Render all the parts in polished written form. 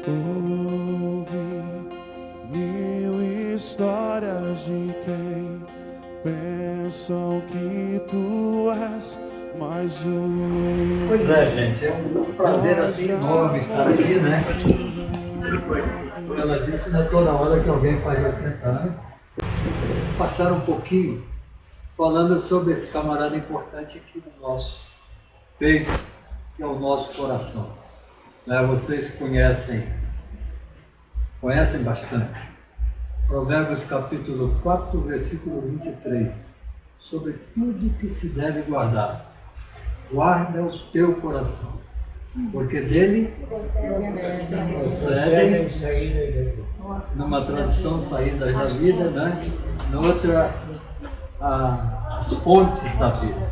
Ouvi mil histórias de quem pensam que tu és mais um. Pois é, gente, é um prazer assim enorme estar aqui, né? Como ela disse, não é toda hora que alguém faz 80 anos. Passar um pouquinho falando sobre esse camarada importante aqui no nosso peito, que é o nosso coração. Vocês conhecem bastante. Provérbios capítulo 4, versículo 23. Sobre tudo que se deve guardar, guarda o teu coração, porque dele procedem, numa tradução, saídas da vida, né? Noutra, as fontes da vida.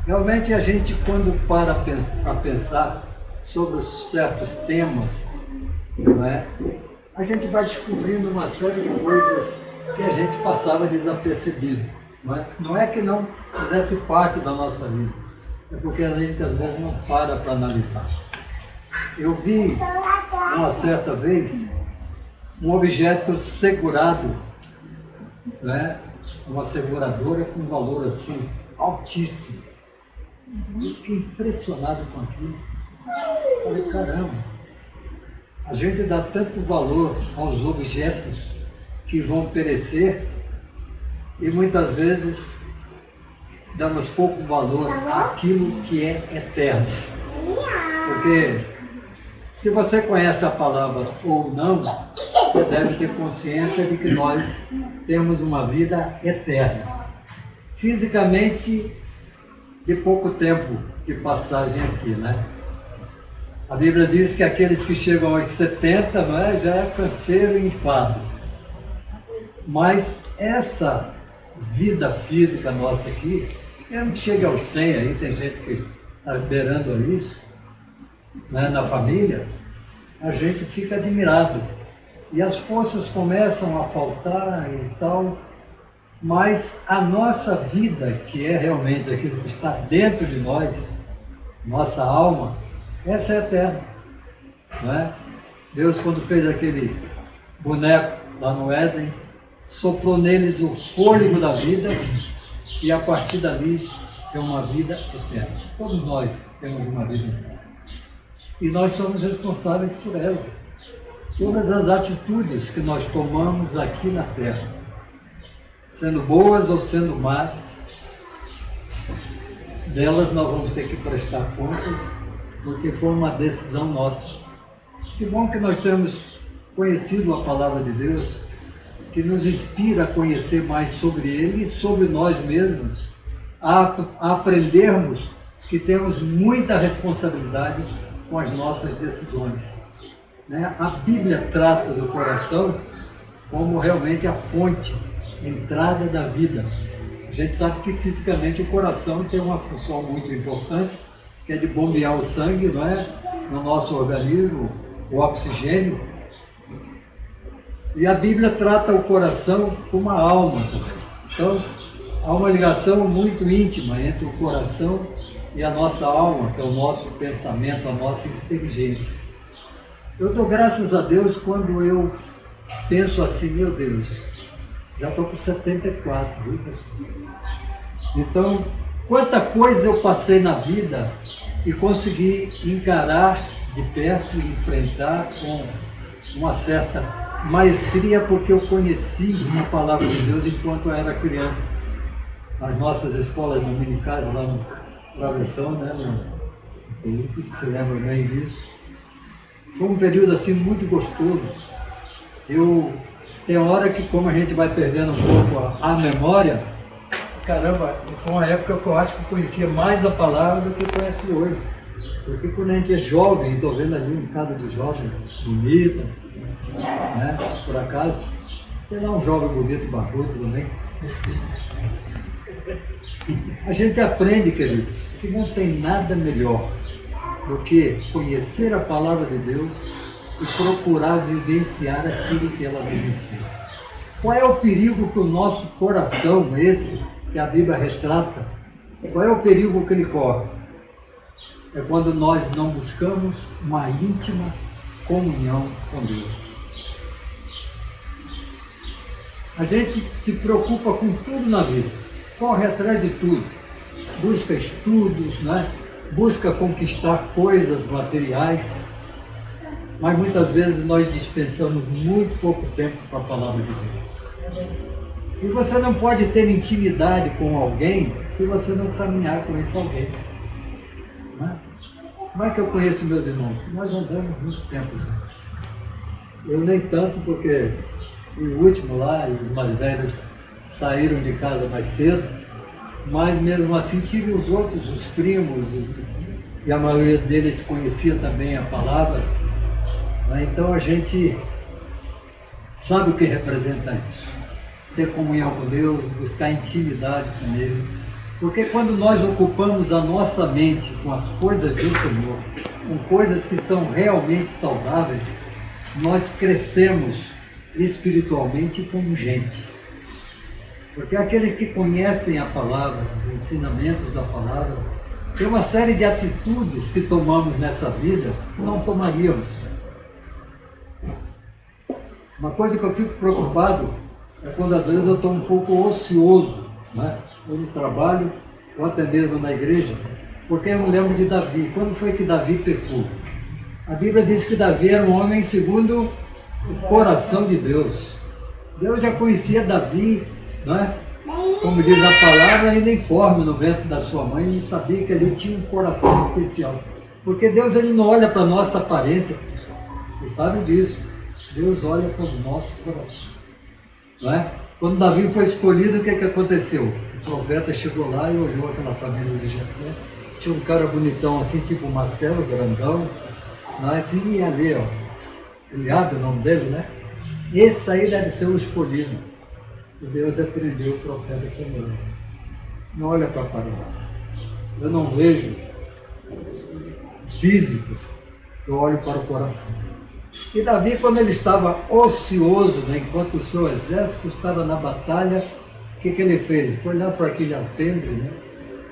Realmente a gente, quando para pensar sobre certos temas, não é? A gente vai descobrindo uma série de coisas que a gente passava desapercebido. Não é que não fizesse parte da nossa vida, é porque a gente às vezes não para analisar. Eu vi uma certa vez um objeto segurado, né? Uma seguradora com um valor assim altíssimo. Eu fiquei impressionado com aquilo. Falei, caramba, a gente dá tanto valor aos objetos que vão perecer e muitas vezes damos pouco valor àquilo que é eterno. Porque se você conhece a palavra ou não, você deve ter consciência de que nós temos uma vida eterna. Fisicamente, de pouco tempo de passagem aqui, né? A Bíblia diz que aqueles que chegam aos 70, já é canseiro e enfado. Mas essa vida física nossa aqui, mesmo que chegue aos 100 aí, tem gente que está beirando a isso, né, na família, a gente fica admirado. E as forças começam a faltar e tal, mas a nossa vida, que é realmente aquilo que está dentro de nós, nossa alma, essa é eterna, não é? Deus, quando fez aquele boneco lá no Éden, soprou neles o fôlego da vida e a partir dali é uma vida eterna. Todos nós temos uma vida eterna. E nós somos responsáveis por ela. Todas as atitudes que nós tomamos aqui na Terra, sendo boas ou sendo más, delas nós vamos ter que prestar contas, porque foi uma decisão nossa. Que bom que nós temos conhecido a palavra de Deus, que nos inspira a conhecer mais sobre Ele e sobre nós mesmos, a aprendermos que temos muita responsabilidade com as nossas decisões. A Bíblia trata do coração como realmente a fonte, a entrada da vida. A gente sabe que fisicamente o coração tem uma função muito importante, que é de bombear o sangue, não é? No nosso organismo, o oxigênio. E a Bíblia trata o coração como a alma. Então, há uma ligação muito íntima entre o coração e a nossa alma, que é o nosso pensamento, a nossa inteligência. Eu dou graças a Deus quando eu penso assim, meu Deus, já estou com 74, viu, pessoal? Então, quanta coisa eu passei na vida e consegui encarar de perto e enfrentar com uma certa maestria, porque eu conheci a palavra de Deus enquanto eu era criança. Nas nossas escolas dominicais, lá no Travessão, né? No se lembra bem disso. Foi um período assim muito gostoso. Tem hora que, como a gente vai perdendo um pouco a memória, caramba, foi uma época que eu acho que eu conhecia mais a palavra do que eu conheço hoje. Porque quando a gente é jovem, estou vendo ali um bocado de jovem bonita, né? Por acaso, tem lá um jovem bonito, barbudo também. A gente aprende, queridos, que não tem nada melhor do que conhecer a palavra de Deus e procurar vivenciar aquilo que ela nos ensina. Qual é o perigo que o nosso coração, esse que a Bíblia retrata, qual é o perigo que ele corre? É quando nós não buscamos uma íntima comunhão com Deus. A gente se preocupa com tudo na vida, corre atrás de tudo, busca estudos, né? Busca conquistar coisas materiais, mas muitas vezes nós dispensamos muito pouco tempo para a palavra de Deus. E você não pode ter intimidade com alguém se você não caminhar com esse alguém. Né? Como é que eu conheço meus irmãos? Nós andamos muito tempo juntos. Eu nem tanto, porque o último lá e os mais velhos saíram de casa mais cedo, mas mesmo assim tive os outros, os primos, e a maioria deles conhecia também a palavra. Então a gente sabe o que representa isso. Ter comunhão com Deus, buscar intimidade com Ele. Porque quando nós ocupamos a nossa mente com as coisas do Senhor, com coisas que são realmente saudáveis, nós crescemos espiritualmente como gente. Porque aqueles que conhecem a palavra, os ensinamentos da palavra, tem uma série de atitudes que tomamos nessa vida que não tomaríamos. Uma coisa que eu fico preocupado é quando às vezes eu estou um pouco ocioso, né? Ou no trabalho, ou até mesmo na igreja, porque eu me lembro de Davi. Quando foi que Davi pecou? A Bíblia diz que Davi era um homem segundo o coração de Deus. Deus já conhecia Davi, né? Como diz a palavra, ainda informe no ventre da sua mãe, e sabia que ele tinha um coração especial. Porque Deus ele não olha para a nossa aparência, pessoal. Você sabe disso. Deus olha para o nosso coração. Não é? Quando Davi foi escolhido, o que aconteceu? O profeta chegou lá e olhou aquela família de Jessé. Tinha um cara bonitão assim, tipo Marcelo, grandão. Não é? Tinha ali, ó. Eliabe, o nome dele, né? Esse aí deve ser o escolhido. E Deus repreendeu o profeta Samuel. Não olha para a aparência. Eu não vejo físico, eu olho para o coração. E Davi, quando ele estava ocioso, né, enquanto o seu exército estava na batalha, o que ele fez? Foi lá para aquele alpendre, né?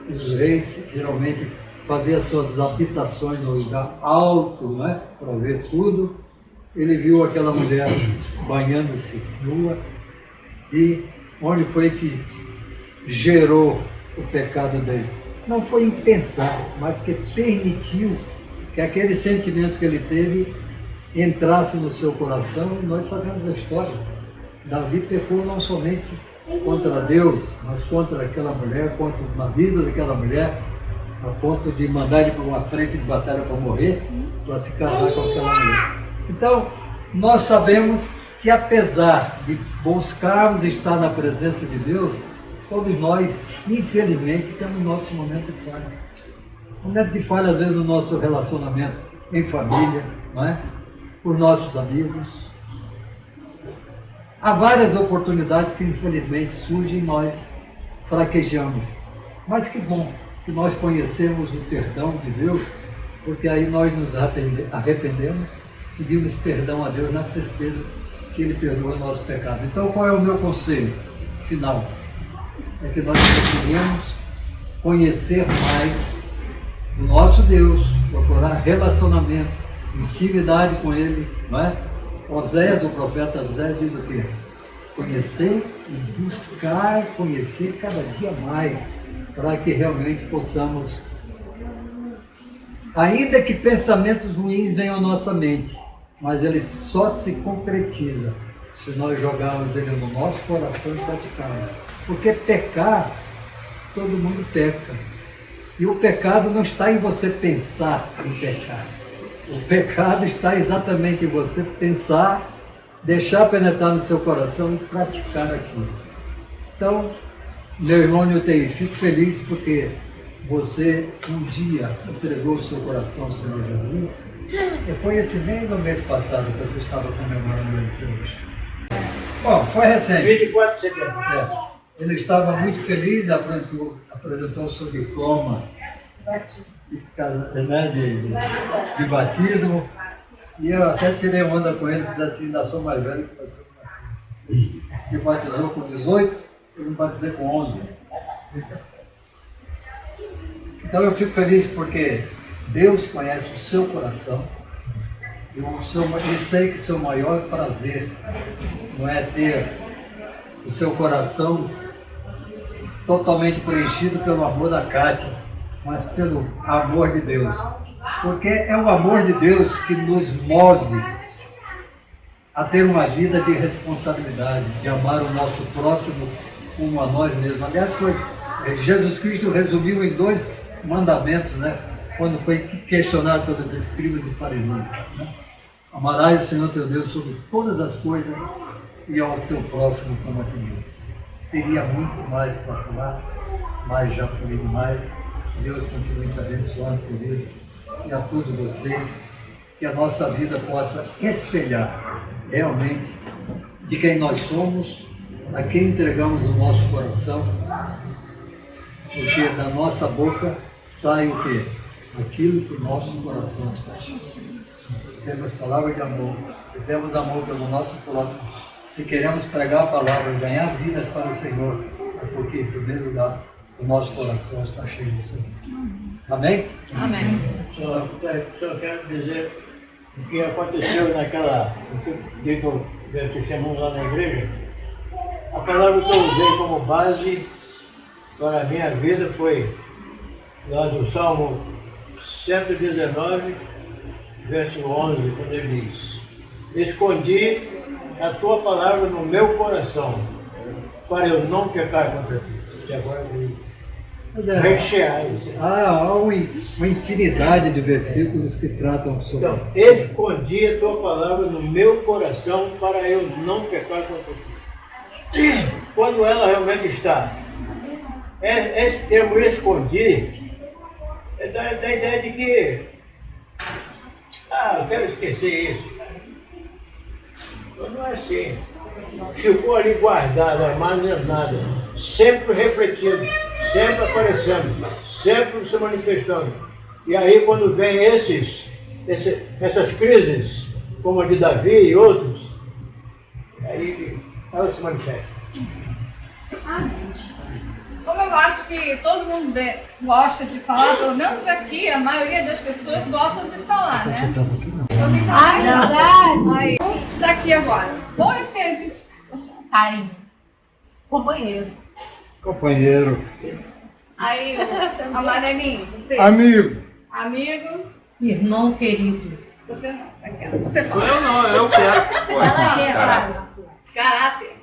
Os reis geralmente faziam suas habitações no lugar alto, né, para ver tudo. Ele viu aquela mulher banhando-se nua, e onde foi que gerou o pecado dele? Não foi em pensar, mas porque permitiu que aquele sentimento que ele teve entrasse no seu coração. E nós sabemos a história. Davi pecou não somente contra Deus, mas contra aquela mulher, contra o marido daquela mulher, a ponto de mandar ele para uma frente de batalha para morrer, para se casar com aquela mulher. Então, nós sabemos que apesar de buscarmos estar na presença de Deus, todos nós, infelizmente, temos nosso momento de falha. Momento de falha, às vezes, no nosso relacionamento em família, não é? Com nossos amigos. Há várias oportunidades que, infelizmente, surgem e nós fraquejamos. Mas que bom que nós conhecemos o perdão de Deus, porque aí nós nos arrependemos, pedimos perdão a Deus na certeza que Ele perdoa o nosso pecado. Então, qual é o meu conselho final? É que nós queremos conhecer mais o nosso Deus, procurar relacionamento, intimidade com Ele, não é? Oséias, o profeta Oséias, diz o quê? Conhecer e buscar conhecer cada dia mais, para que realmente possamos, ainda que pensamentos ruins venham à nossa mente, mas ele só se concretiza se nós jogarmos ele no nosso coração e praticarmos. Porque pecar, todo mundo peca. E o pecado não está em você pensar em pecar. O pecado está exatamente em você pensar, deixar penetrar no seu coração e praticar aquilo. Então, meu irmão Nilteir, fico feliz porque você um dia entregou o seu coração ao Senhor Jesus. E foi esse mês ou mês passado que você estava comemorando isso hoje? Bom, foi recente. 24 de setembro. Ele estava muito feliz, apresentou o seu diploma de batismo. E eu até tirei onda com ele, disse assim, ainda sou mais velho que você. Se batizou com 18, eu me batizei com 11. Então eu fico feliz porque Deus conhece o seu coração E sei que o seu maior prazer não é ter o seu coração totalmente preenchido pelo amor da Cátia, mas pelo amor de Deus. Porque é o amor de Deus que nos move a ter uma vida de responsabilidade, de amar o nosso próximo como a nós mesmos. Aliás, Jesus Cristo resumiu em 2 mandamentos, né? Quando foi questionado pelos escribas e fariseus. Né? Amarás o Senhor teu Deus sobre todas as coisas e ao teu próximo como a ti mesmo. Teria muito mais para falar, mas já falei demais. Deus continue te abençoando, querido, e a todos vocês, que a nossa vida possa espelhar realmente de quem nós somos, a quem entregamos o nosso coração, porque da nossa boca sai o quê? Aquilo que o nosso coração está cheio. Se temos palavra de amor, se temos amor pelo nosso próximo, se queremos pregar a palavra e ganhar vidas para o Senhor, é porque, em primeiro lugar, o nosso coração está cheio do Senhor. Amém? Amém. Só quero dizer o que aconteceu naquela, dia que eu testemunho lá na igreja. A palavra que eu usei como base para a minha vida foi lá do Salmo 119, verso 11, quando ele diz: escondi a tua palavra no meu coração, para eu não pecar contra ti. E agora rechear isso. Há uma infinidade de versículos que tratam sobre Então, escondi a tua palavra no meu coração para eu não pecar contra ti. Quando ela realmente está, esse termo escondi é da ideia de que eu quero esquecer isso. Mas não é assim. Ficou ali guardado, armazenado, sempre refletindo, sempre aparecendo, sempre se manifestando. E aí quando vem essas crises, como a de Davi e outros, aí ela se manifesta. Como eu acho que todo mundo gosta de falar, pelo menos aqui, a maioria das pessoas gostam de falar, né? Amizade. Aí, daqui agora. Bom, esse a gente... Carinho. Companheiro. companheiro. Aí, o amarelinho, você? Amigo. Amigo? Irmão querido. Você não, aquela. Você fala. Eu não, eu quero. Pô, Ela quer caralho. falar. Caráter.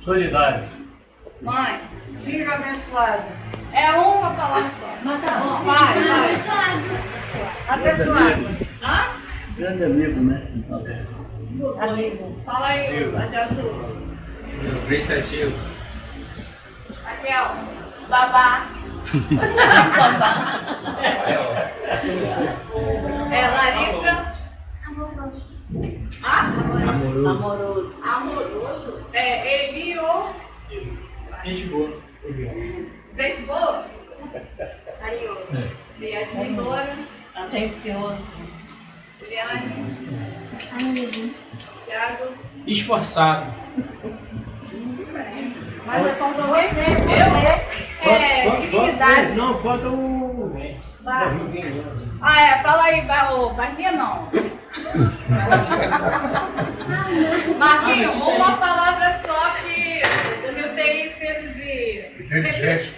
Solidário. Mãe. Filho abençoado. É uma palavra só. Mas tá bom. Vai. Abençoado. Hã? Grande amigo, né? Fala aí, Usa, de azul. Prestativo. Raquel. Babá. Larissa. Amoroso. Amoroso. Elio. Gente boa. Gente boa. Carinhoso. Yasmin Dora. Atencioso. Juliane. Thiago. Esforçado. Mas eu faltou você. Dignidade. Não, falta o. Fala aí, Barrinha não. Marquinhos, uma palavra só que o meu TI seja de. Inteligente.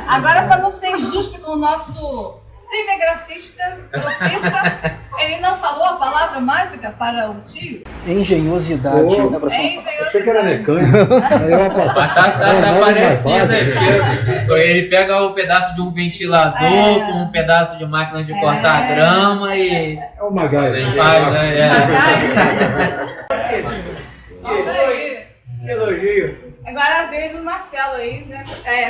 Agora, para não ser injusto com o nosso cinegrafista, profissa, ele não falou a palavra mágica para o tio? Engenhosidade. Oh. Dá pra falar? Achei que era mecânico. Aí eu Mas tá parecido, né? Porque ele pega o pedaço de um ventilador com um pedaço de máquina de cortar grama e. É o Magai. Faz, né? Isso aí. Que elogio. Agora vejo o Marcelo aí, né?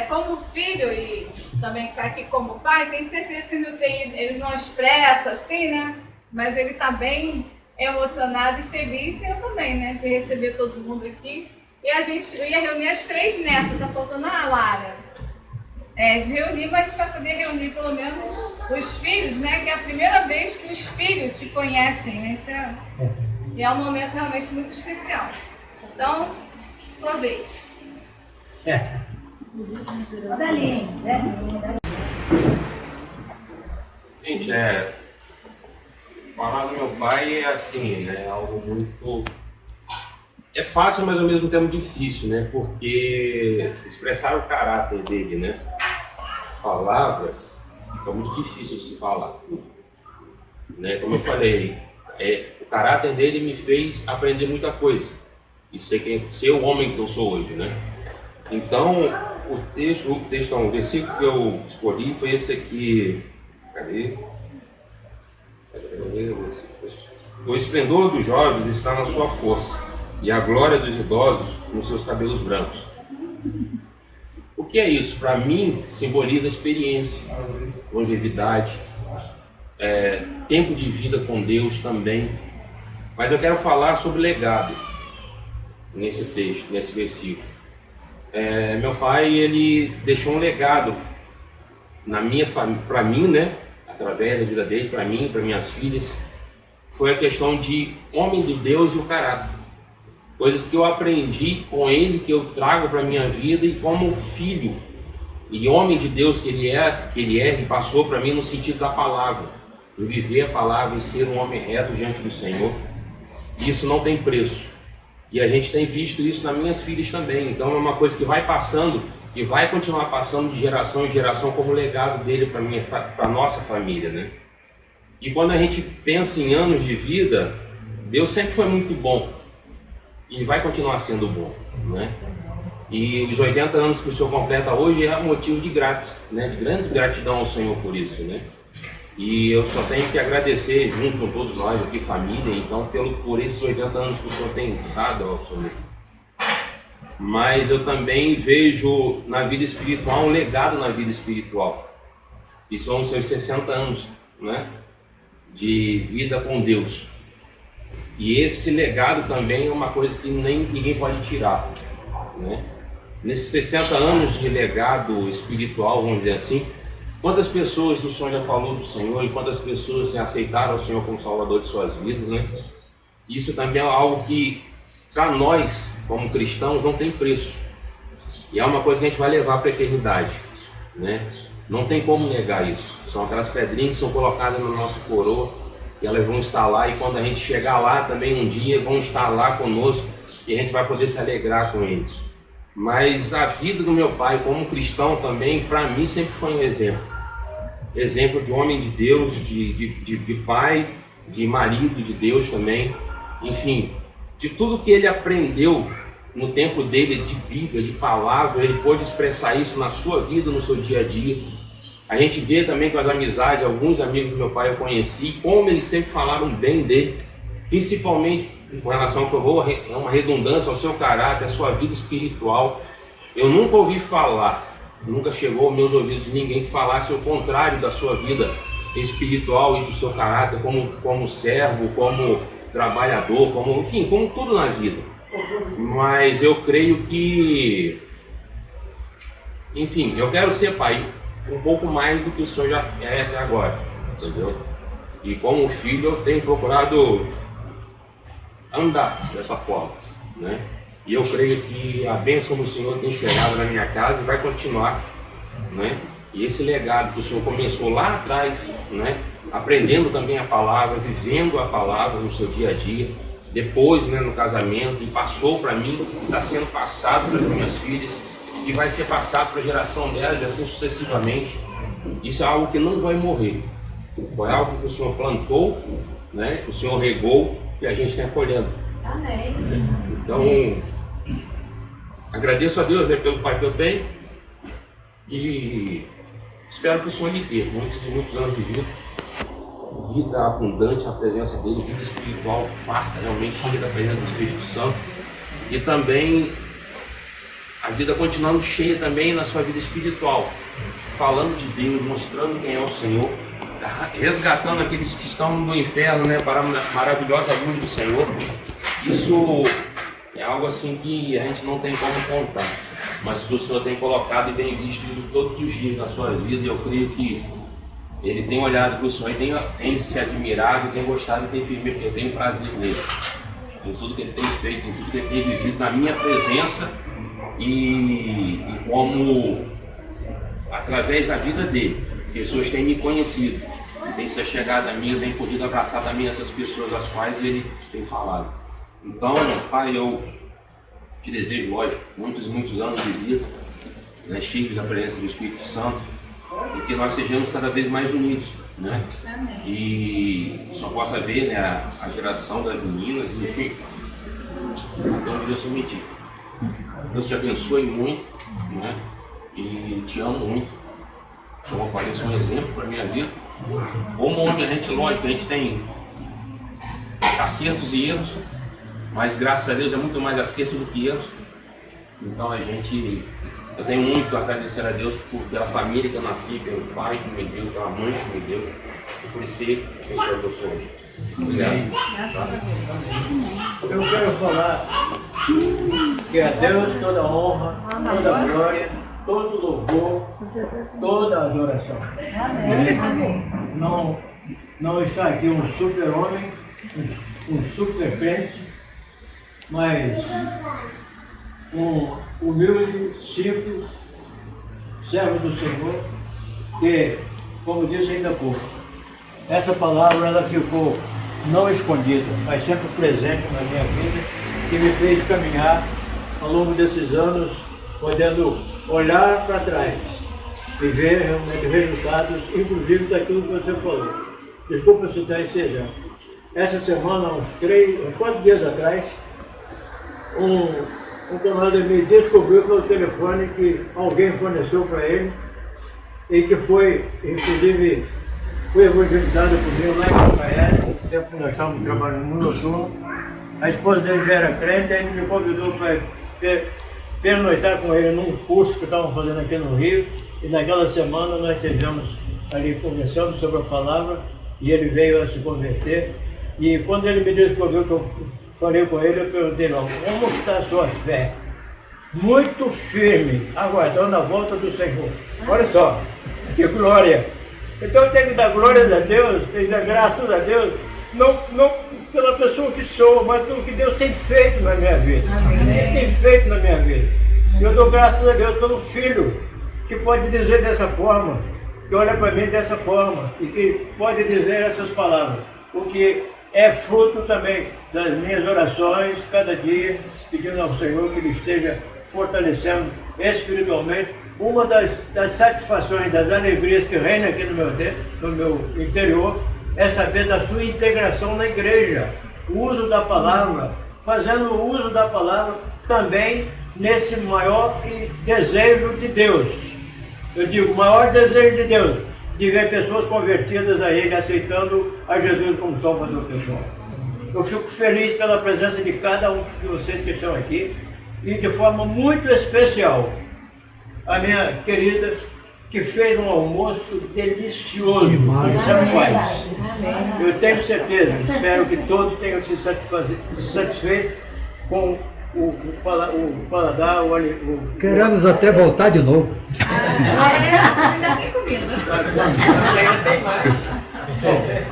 Como filho e também aqui como pai, tenho certeza que ele não expressa assim, né? Mas ele tá bem emocionado e feliz, e eu também, né? De receber todo mundo aqui. E a gente ia reunir as 3 netas, tá faltando a Lara. De reunir, mas a gente vai poder reunir pelo menos os filhos, né? Que é a primeira vez que os filhos se conhecem, né? E é um momento realmente muito especial. Então, sua vez. Gente, falar do meu pai é assim, né? Algo muito. É fácil, mas ao mesmo tempo difícil, né? Porque expressar o caráter dele, né? Palavras, fica muito difícil de se falar. Né? Como eu falei, o caráter dele me fez aprender muita coisa. E ser o homem que eu sou hoje, né? Então, o versículo que eu escolhi foi esse aqui. Cadê? O esplendor dos jovens está na sua força, e a glória dos idosos nos seus cabelos brancos. O que é isso? Para mim, simboliza experiência, longevidade, tempo de vida com Deus também. Mas eu quero falar sobre legado nesse texto, nesse versículo. Meu pai, ele deixou um legado na minha família, para mim, né? Através da vida dele, para mim, para minhas filhas, foi a questão de homem de Deus e o caráter. Coisas que eu aprendi com ele, que eu trago para a minha vida, e como filho e homem de Deus que ele é e passou para mim no sentido da palavra, de viver a palavra e ser um homem reto diante do Senhor. Isso não tem preço. E a gente tem visto isso nas minhas filhas também. Então é uma coisa que vai passando e vai continuar passando de geração em geração como legado dele para a nossa família, né? E quando a gente pensa em anos de vida, Deus sempre foi muito bom e vai continuar sendo bom, né? E os 80 anos que o Senhor completa hoje é motivo de né? De grande gratidão ao Senhor por isso, né? E eu só tenho que agradecer junto com todos nós aqui, família, então por esses 80 anos que o Senhor tem dado ao Senhor. Mas eu também vejo na vida espiritual um legado na vida espiritual, que são os seus 60 anos, né, de vida com Deus. E esse legado também é uma coisa que ninguém pode tirar, né? Nesses 60 anos de legado espiritual, vamos dizer assim, quantas pessoas o Senhor já falou do Senhor e quantas pessoas aceitaram o Senhor como Salvador de suas vidas, né? Isso também é algo que, para nós, como cristãos, não tem preço. E é uma coisa que a gente vai levar para a eternidade, né? Não tem como negar isso. São aquelas pedrinhas que são colocadas na nossa coroa e elas vão estar lá, e quando a gente chegar lá também um dia, vão estar lá conosco e a gente vai poder se alegrar com eles. Mas a vida do meu pai como cristão também, para mim, sempre foi um exemplo. Exemplo de homem de Deus, de pai, de marido de Deus também. Enfim, de tudo que ele aprendeu no tempo dele de Bíblia, de palavra, ele pôde expressar isso na sua vida, no seu dia a dia. A gente vê também com as amizades, alguns amigos do meu pai eu conheci, como eles sempre falaram bem dele, principalmente com relação ao que eu vou, é uma redundância ao seu caráter, à sua vida espiritual. Eu nunca ouvi falar, nunca chegou aos meus ouvidos ninguém que falasse o contrário da sua vida espiritual e do seu caráter como servo, como trabalhador, enfim, como tudo na vida. Mas eu creio que, enfim, eu quero ser pai um pouco mais do que o senhor já é até agora, entendeu? E como filho eu tenho procurado andar dessa forma, né? E eu creio que a bênção do Senhor tem chegado na minha casa e vai continuar, né? E esse legado que o Senhor começou lá atrás, né? Aprendendo também a palavra, vivendo a palavra no seu dia a dia, depois, né, no casamento, e passou para mim, está sendo passado para as minhas filhas e vai ser passado para a geração delas e assim sucessivamente. Isso é algo que não vai morrer, foi algo que o Senhor plantou, né? O Senhor regou e a gente está colhendo. Amém. Então, agradeço a Deus, né, pelo pai que eu tenho e espero que o Senhor lhe dê muitos e muitos anos de vida abundante, a presença dele, vida espiritual farta, realmente cheia da presença do Espírito Santo, e também a vida continuando cheia também na sua vida espiritual, falando de Deus, mostrando quem é o Senhor, resgatando aqueles que estão no inferno, né, para a maravilhosa luz do Senhor. Isso é algo assim que a gente não tem como contar, mas que o Senhor tem colocado e tem visto todos os dias na sua vida, e eu creio que Ele tem olhado para o Senhor e tem se admirado, tem gostado e tem firme, eu tenho prazer nele, em tudo que Ele tem feito, em tudo que Ele tem vivido na minha presença e como, através da vida dele, pessoas têm me conhecido, têm se chegado a mim, eu tenho podido abraçar também essas pessoas às quais ele tem falado. Então, Pai, eu te desejo, lógico, muitos e muitos anos de vida, né, cheios da presença do Espírito Santo, e que nós sejamos cada vez mais unidos, né? E só possa ver, né, a geração das meninas, enfim. Então, Deus se medir. Deus te abençoe muito, né? E te amo muito. Como eu falei, isso é um exemplo para a minha vida. Como homem, a gente, lógico, a gente tem acertos e erros, mas graças a Deus é muito mais acertos do que erros. Então eu tenho muito a agradecer a Deus pela família que eu nasci, pelo pai que me deu, pela mãe que me deu, e por ser a pessoa que eu sou hoje. Obrigado. Eu quero falar que a Deus toda honra, toda glória, todo louvor, toda adoração. Não está aqui um super-homem, um super-crente, mas um humilde, simples servo do Senhor, que, como disse ainda há pouco, essa palavra ela ficou não escondida, mas sempre presente na minha vida, que me fez caminhar ao longo desses anos, podendo olhar para trás e ver realmente resultados, inclusive daquilo que você falou. Desculpa citar esse exemplo. Essa semana, uns 4 dias atrás, um camarada me descobriu pelo telefone que alguém forneceu para ele e que foi, inclusive, foi evangelizado comigo lá em Macaé, no tempo que nós estávamos trabalhando no noturno. A esposa dele já era crente, aí ele me convidou para pernoitar com ele num curso que estavam fazendo aqui no Rio, e naquela semana nós estivemos ali conversando sobre a palavra e ele veio a se converter. E quando ele me descobriu, que eu falei com ele, eu perguntei, não, como está a sua fé? Muito firme, aguardando a volta do Senhor. Olha só, que glória! Então eu tenho que dar glórias a Deus, dizer graças a Deus, não pela pessoa que sou, mas pelo que Deus tem feito na minha vida. Ele tem feito na minha vida. E eu dou graças a Deus pelo filho, que pode dizer dessa forma, que olha para mim dessa forma, e que pode dizer essas palavras, o que é fruto também das minhas orações, cada dia, pedindo ao Senhor que Ele esteja fortalecendo espiritualmente. Uma das satisfações, das alegrias que reina aqui no meu interior, é saber da sua integração na igreja, o uso da palavra, fazendo o uso da palavra também nesse maior desejo de Deus. Eu digo, o maior desejo de Deus, de ver pessoas convertidas a Ele, aceitando a Jesus como Salvador pessoal. Eu fico feliz pela presença de cada um de vocês que estão aqui, e de forma muito especial, a minha querida, que fez um almoço delicioso, como sempre faz. Eu tenho certeza, espero que todos tenham se satisfeitos com o paladar, Queremos até voltar de novo. Ainda tem comida.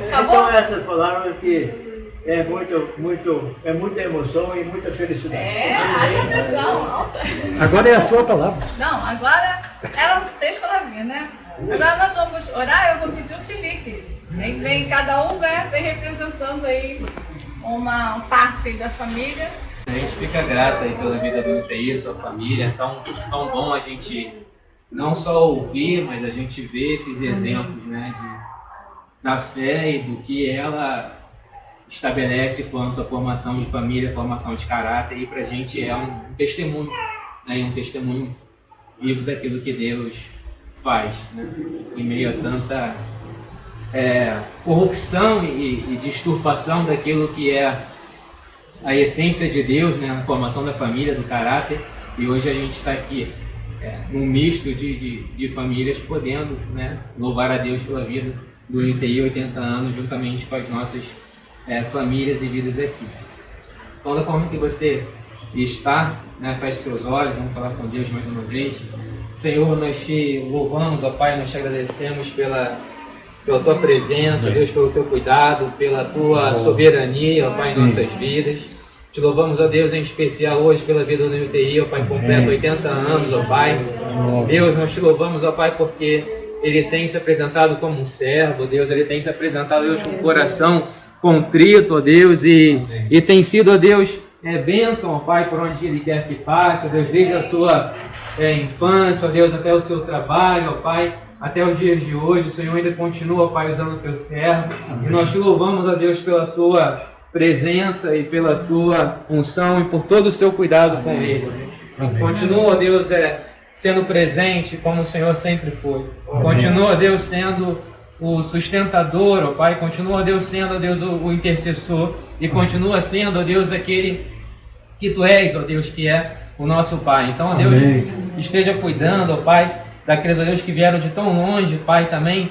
Então essas palavras que é muita emoção e muita felicidade. Haja pressão alta. Agora é a sua palavra. Não, agora ela fez pela minha, né? Agora nós vamos orar, eu vou pedir o Felipe. Aí vem cada um, né? Vem representando aí uma parte aí da família. A gente fica grato aí pela vida do UTI, sua família. É tão bom a gente não só ouvir, mas a gente ver esses exemplos, né, da fé e do que ela estabelece quanto à formação de família, formação de caráter, e para a gente é um testemunho, né, um testemunho vivo daquilo que Deus faz, né, em meio a tanta corrupção e disturbação daquilo que é a essência de Deus, né, a formação da família, do caráter. E hoje a gente está aqui num misto de famílias, podendo, né, louvar a Deus pela vida do UTI 80 anos, juntamente com as nossas famílias e vidas aqui. Então, da forma que você está, né, feche seus olhos, vamos falar com Deus mais uma vez. Senhor, nós te louvamos, ó Pai, nós te agradecemos pela tua presença, Deus, pelo teu cuidado, pela tua soberania, ó Pai, em nossas vidas. Te louvamos, ó Deus, em especial hoje pela vida do UTI, ó Pai, completo 80 anos, ó Pai. Deus, nós te louvamos, ó Pai, porque ele tem se apresentado como um servo, Deus, ele tem se apresentado, Deus, com o coração contrito, ó Deus, e tem sido, ó Deus, bênção, ó Pai, por onde ele quer que passe, ó Deus, desde a sua infância, ó Deus, até o seu trabalho, ó Pai, até os dias de hoje. O Senhor ainda continua, ó Pai, usando o teu servo, e nós te louvamos, ó Deus, pela tua presença e pela tua unção e por todo o seu cuidado com ele. Continua, ó Deus, sendo presente como o Senhor sempre foi. Continua, ó Deus, sendo o sustentador, ó Pai. Continua, ó Deus, sendo, ó Deus, o intercessor, e continua sendo, ó Deus, aquele que tu és, ó Deus, que é o nosso Pai. Então, ó Deus, esteja cuidando, ó Pai, daqueles, ó Deus, que vieram de tão longe, Pai, também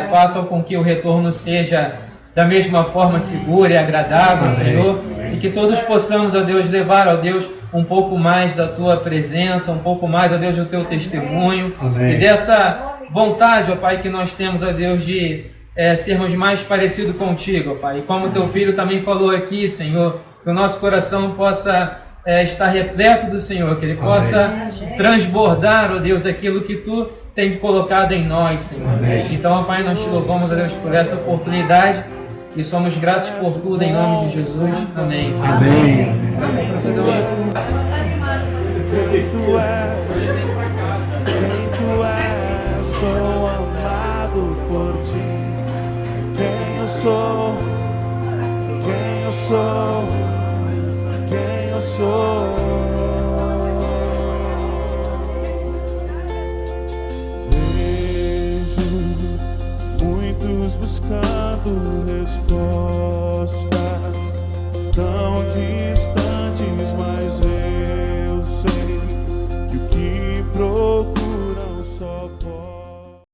façam com que o retorno seja da mesma forma segura e agradável, Senhor, e que todos possamos, ó Deus, levar, ó Deus, um pouco mais da tua presença, um pouco mais, ó Deus, do teu testemunho, e dessa vontade, ó Pai, que nós temos, ó Deus, de sermos mais parecidos contigo, ó Pai. E como teu filho também falou aqui, Senhor, que o nosso coração possa estar repleto do Senhor, que ele possa transbordar, ó Deus, aquilo que tu tem colocado em nós, Senhor. Então, ó Pai, nós te louvamos, ó Deus, por essa oportunidade e somos gratos por tudo, em nome de Jesus. Amém. Amém. Quem tu és, sou amado por ti. Quem eu sou, quem eu sou, quem eu sou. Vejo muitos buscando respostas tão distantes.